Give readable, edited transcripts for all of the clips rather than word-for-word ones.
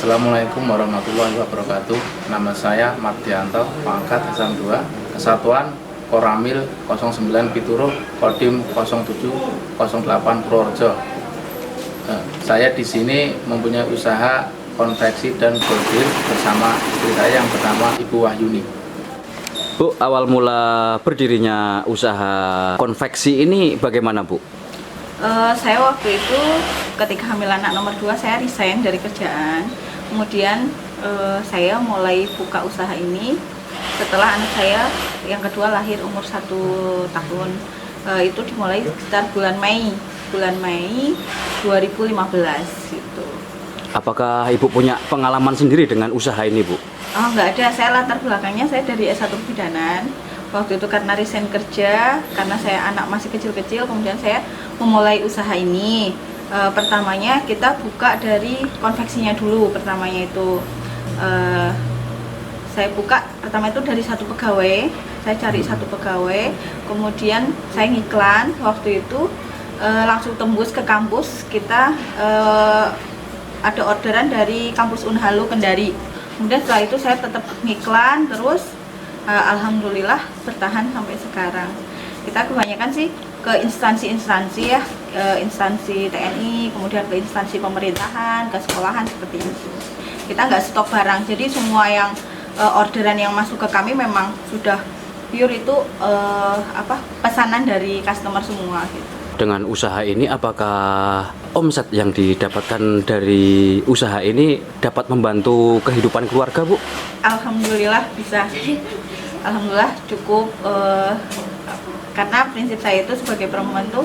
Assalamualaikum warahmatullahi wabarakatuh. Nama saya Mardianto, pangkat SM2, Kesatuan Koramil 09 Pituro, Kodim 0708 Purworejo. Saya di sini mempunyai usaha konveksi dan bordir bersama istri saya yang pertama, Ibu Wahyuni. Bu, awal mula berdirinya usaha konveksi ini bagaimana, Bu? Saya waktu itu ketika hamil anak nomor 2 saya resign dari kerjaan. Kemudian saya mulai buka usaha ini setelah anak saya yang kedua lahir umur 1 tahun. Itu dimulai sekitar bulan Mei 2015 gitu. Apakah Ibu punya pengalaman sendiri dengan usaha ini, Bu? Oh, nggak ada. Saya latar belakangnya saya dari S1 Kebidanan. Waktu itu karena resign kerja, karena saya anak masih kecil-kecil, kemudian saya memulai usaha ini. Pertamanya kita buka dari konveksinya dulu. Pertamanya itu saya buka pertama itu dari satu pegawai. Saya cari satu pegawai, kemudian saya ngiklan. Waktu itu langsung tembus ke kampus. Kita ada orderan dari kampus Unhalu Kendari. Kemudian setelah itu saya tetap ngiklan terus. Alhamdulillah bertahan sampai sekarang. Kita kebanyakan sih ke instansi-instansi ya, instansi TNI, kemudian ke instansi pemerintahan, ke sekolahan seperti itu. Kita nggak stok barang, jadi semua yang orderan yang masuk ke kami memang sudah pure itu pesanan dari customer semua gitu. Dengan usaha ini apakah omset yang didapatkan dari usaha ini dapat membantu kehidupan keluarga, Bu? Alhamdulillah bisa. Alhamdulillah cukup, karena prinsip saya itu sebagai perempuan tuh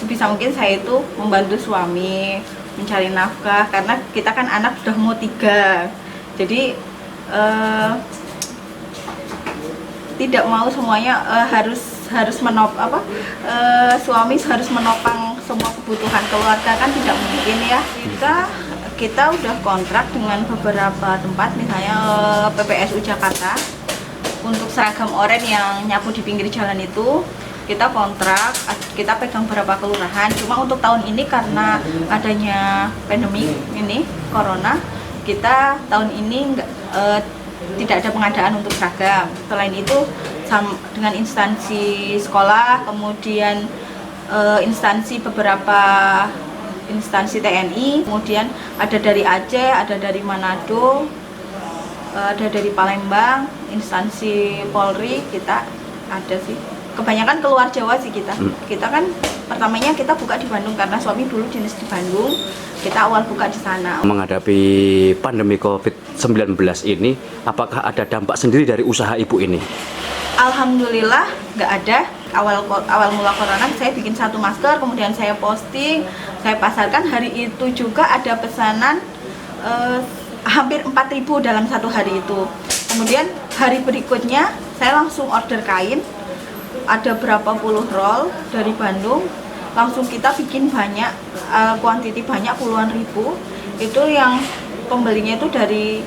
sebisa mungkin saya itu membantu suami mencari nafkah, karena kita kan anak sudah mau 3, jadi tidak mau semuanya suami harus menopang semua kebutuhan keluarga, kan tidak mungkin ya. Kita udah kontrak dengan beberapa tempat, misalnya PPSU Jakarta. Untuk seragam oranye yang nyapu di pinggir jalan itu kita kontrak, kita pegang beberapa kelurahan. Cuma untuk tahun ini karena adanya pandemi ini, corona, kita tahun ini tidak ada pengadaan untuk seragam. Selain itu dengan instansi sekolah, kemudian beberapa instansi TNI, kemudian ada dari Aceh, ada dari Manado, ada dari Palembang, instansi Polri, kita ada sih. Kebanyakan keluar Jawa sih kita. Kita kan pertamanya kita buka di Bandung karena suami dulu dinas di Bandung. Kita awal buka di sana. Menghadapi pandemi COVID-19 ini, apakah ada dampak sendiri dari usaha Ibu ini? Alhamdulillah nggak ada. Awal mula corona saya bikin 1 masker, kemudian saya posting, saya pasarkan. Hari itu juga ada pesanan hampir 4.000 dalam 1 hari itu. Kemudian hari berikutnya saya langsung order kain, ada berapa puluh roll dari Bandung, langsung kita bikin banyak, kuantiti banyak, puluhan ribu. Itu yang pembelinya itu dari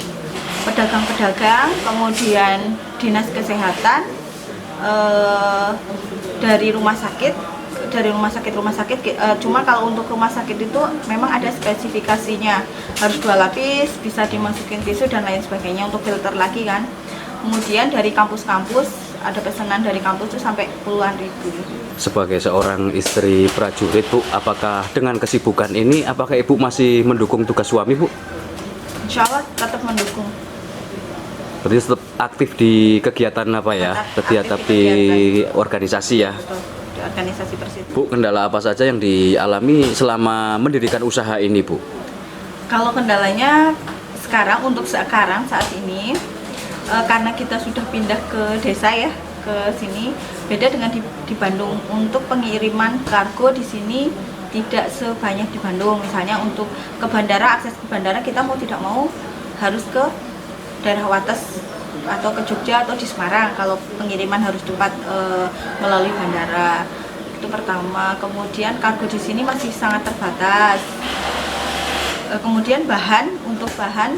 pedagang-pedagang, kemudian dinas kesehatan, dari rumah sakit. Cuma kalau untuk rumah sakit itu memang ada spesifikasinya, harus 2 lapis, bisa dimasukin tisu dan lain sebagainya untuk filter lagi kan. Kemudian dari kampus-kampus ada pesanan dari kampus itu sampai puluhan ribu. Sebagai seorang istri prajurit, Bu, apakah dengan kesibukan ini apakah Ibu masih mendukung tugas suami, Bu? Insya Allah tetap mendukung. Berarti tetap aktif di kegiatan apa ya? Kegiatan di organisasi ya? Betul. Organisasi Persib. Bu, kendala apa saja yang dialami selama mendirikan usaha ini, Bu? Kalau kendalanya saat ini karena kita sudah pindah ke desa ya, ke sini beda dengan di Bandung. Untuk pengiriman kargo di sini tidak sebanyak di Bandung. Misalnya untuk ke bandara, akses ke bandara kita mau tidak mau harus ke daerah Wates atau ke Jogja atau di Semarang kalau pengiriman harus cepat melalui bandara. Itu pertama. Kemudian kargo di sini masih sangat terbatas. Kemudian untuk bahan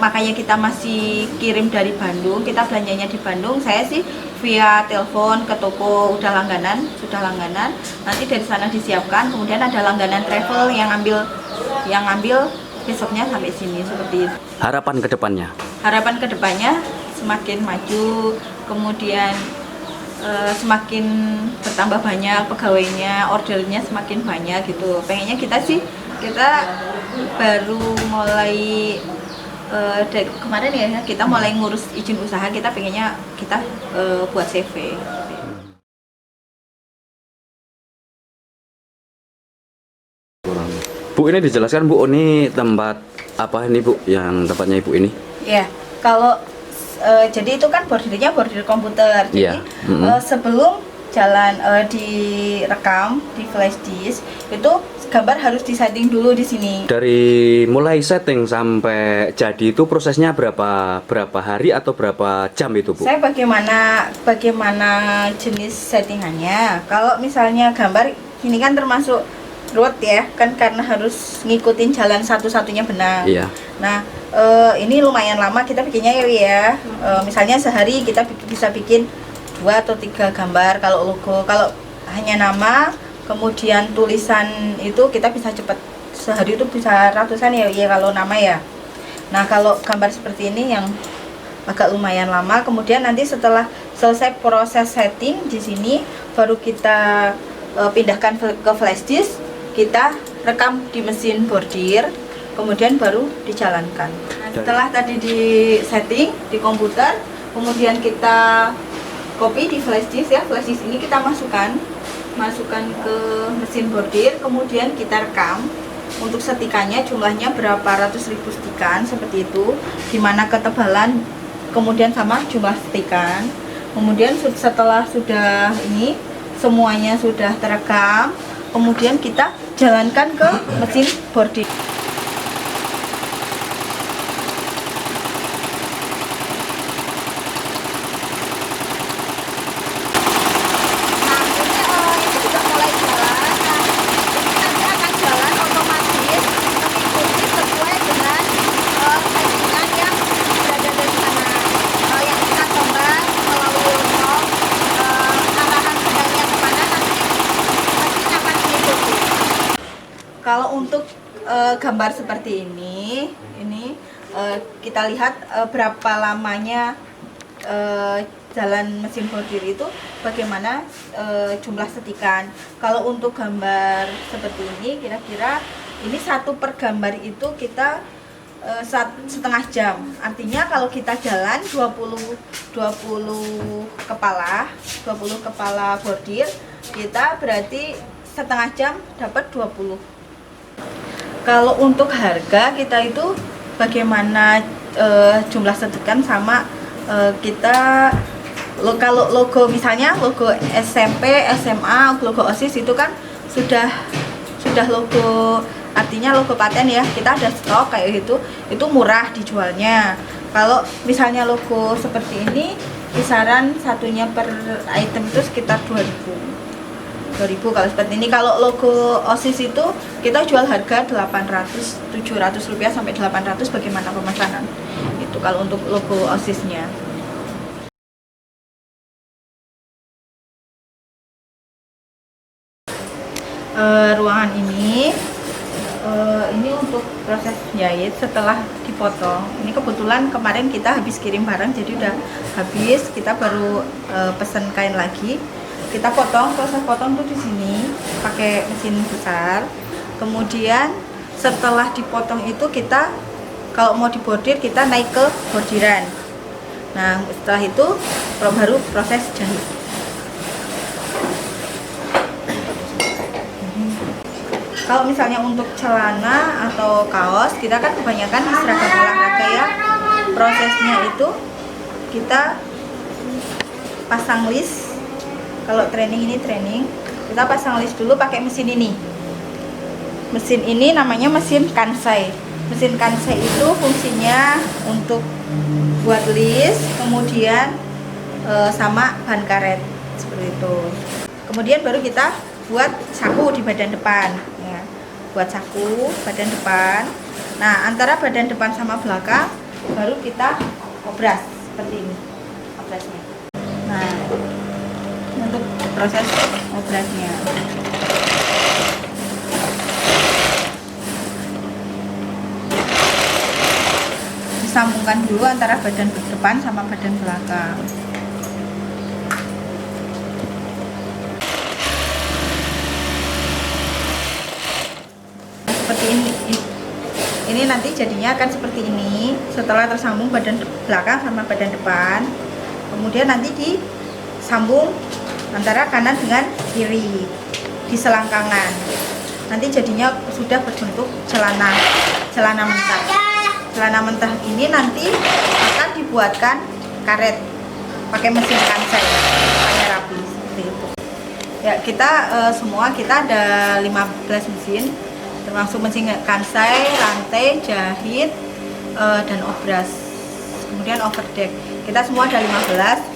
makanya kita masih kirim dari Bandung, kita belanjanya di Bandung. Saya sih via telepon ke toko, sudah langganan, nanti dari sana disiapkan. Kemudian ada langganan travel yang ngambil besoknya sampai sini seperti itu. Harapan ke depannya? Harapan kedepannya semakin maju, kemudian semakin bertambah banyak pegawainya, ordernya semakin banyak gitu. Pengennya kita baru mulai dari kemarin ya, kita mulai ngurus izin usaha, kita pengennya kita buat CV. Bu, ini dijelaskan Bu, ini tempat apa ini Bu, yang tempatnya Ibu ini? Ya, kalau jadi itu kan bordirnya bordir komputer. Jadi Iya. sebelum jalan direkam di flash disk itu gambar harus disetting dulu di sini. Dari mulai setting sampai jadi itu prosesnya berapa hari atau berapa jam itu Bu? Saya bagaimana jenis settingannya. Kalau misalnya gambar ini kan termasuk ruwet ya, kan karena harus ngikutin jalan satu-satunya benang. Iya. Nah, ini lumayan lama kita bikinnya ya. Misalnya sehari kita bisa bikin 2 atau 3 gambar kalau logo. Kalau hanya nama, kemudian tulisan itu kita bisa cepat. Sehari itu bisa ratusan ya kalau nama ya. Nah, kalau gambar seperti ini yang agak lumayan lama, kemudian nanti setelah selesai proses setting di sini baru kita pindahkan ke flash disk, kita rekam di mesin bordir, kemudian baru dijalankan. Nah, setelah tadi di setting di komputer, kemudian kita copy di flash disk ya. Flash disk ini kita masukkan ke mesin bordir, kemudian kita rekam untuk setikannya, jumlahnya berapa ratus ribu setikan seperti itu, dimana ketebalan kemudian sama jumlah setikan. Kemudian setelah sudah ini semuanya sudah terekam, kemudian kita jalankan ke mesin bordir. Kalau untuk gambar seperti ini kita lihat berapa lamanya jalan mesin bordir itu, bagaimana jumlah setikan. Kalau untuk gambar seperti ini, kira-kira ini satu per gambar itu kita setengah jam. Artinya kalau kita jalan 20 kepala bordir, kita berarti setengah jam dapat 20. Kalau untuk harga kita itu bagaimana jumlah setikan sama kita kalau logo misalnya logo SMP, SMA, logo OSIS itu kan sudah logo, artinya logo paten ya, kita ada stok kayak gitu, itu murah dijualnya. Kalau misalnya logo seperti ini kisaran satunya per item itu sekitar 2000 kalau seperti ini. Kalau logo OSIS itu kita jual harga 700 rupiah sampai 800, bagaimana pemesanan itu kalau untuk logo OSISnya. Ruangan ini untuk proses jahit setelah dipotong. Ini kebetulan kemarin kita habis kirim barang, jadi udah habis, kita baru pesen kain lagi. Kita potong, proses potong tuh di sini pakai mesin besar. Kemudian setelah dipotong itu kita kalau mau dibordir kita naik ke bordiran. Nah, setelah itu baru proses jahit. Kalau misalnya untuk celana atau kaos, kita kan kebanyakan di seragam olahraga ya. Prosesnya itu kita pasang list. Kalau training ini kita pasang list dulu pakai mesin ini. Mesin ini namanya mesin Kansai. Mesin Kansai itu fungsinya untuk buat list, kemudian sama ban karet seperti itu. Kemudian baru kita buat saku di badan depan. Ya, buat saku badan depan. Nah, antara badan depan sama belakang baru kita obras seperti ini. Obrasnya. Nah, untuk proses obrasnya. disambungkan dulu antara badan depan sama badan belakang. Seperti ini nanti jadinya akan seperti ini setelah tersambung badan belakang sama badan depan. Kemudian nanti disambung antara kanan dengan kiri di selangkangan. Nanti jadinya sudah berbentuk celana mentah. Celana mentah ini nanti akan dibuatkan karet pakai mesin kansai supaya rapi seperti itu. Ya, kita ada 15 mesin, termasuk mesin kansai, rantai, jahit, dan obras. Kemudian overdeck. Kita semua ada 15.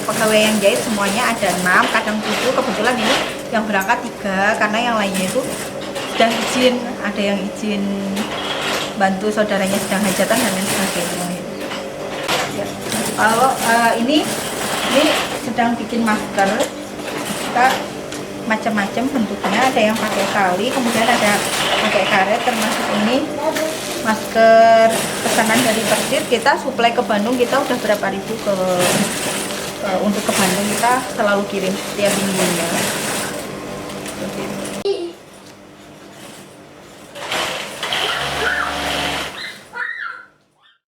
Pegawai yang jahit semuanya ada 6, kadang 7. Kebetulan ini yang berangkat 3 karena yang lainnya itu sedang izin, ada yang izin bantu saudaranya sedang hajatan dan lain sebagainya. Ya. Kalau ini sedang bikin masker, kita macam-macam bentuknya, ada yang pakai tali, kemudian ada pakai karet, termasuk ini masker pesanan dari Persib. Kita suplai ke Bandung, kita udah berapa ribu untuk ke Bandung, kita selalu kirim setiap minggunya.